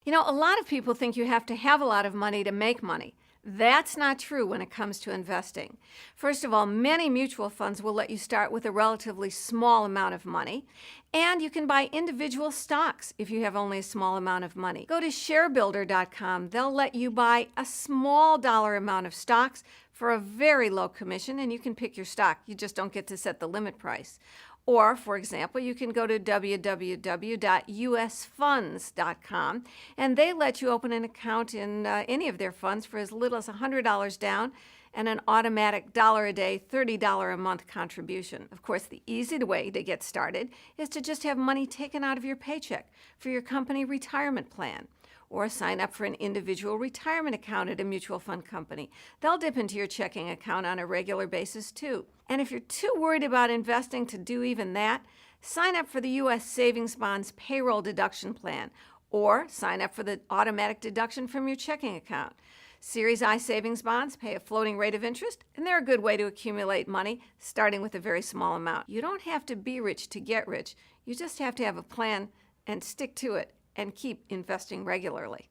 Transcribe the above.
A lot of people think you have to have a lot of money to make money. That's not true when it comes to investing. First of all, many mutual funds will let you start with a relatively small amount of money, and you can buy individual stocks if you have only a small amount of money. Go to sharebuilder.com. They'll let you buy a small dollar amount of stocks for a very low commission, and you can pick your stock. You just don't get to set the limit price. Or, for example, you can go to www.usfunds.com, and they let you open an account in any of their funds for as little as $100 down and an automatic $1 a day, $30 a month contribution. Of course, the easy way to get started is to just have money taken out of your paycheck for your company retirement plan, or sign up for an individual retirement account at a mutual fund company. They'll dip into your checking account on a regular basis too. And if you're too worried about investing to do even that, sign up for the U.S. Savings Bonds Payroll Deduction Plan, or sign up for the automatic deduction from your checking account. Series I savings bonds pay a floating rate of interest, and they're a good way to accumulate money, starting with a very small amount. You don't have to be rich to get rich. You just have to have a plan and stick to it and keep investing regularly.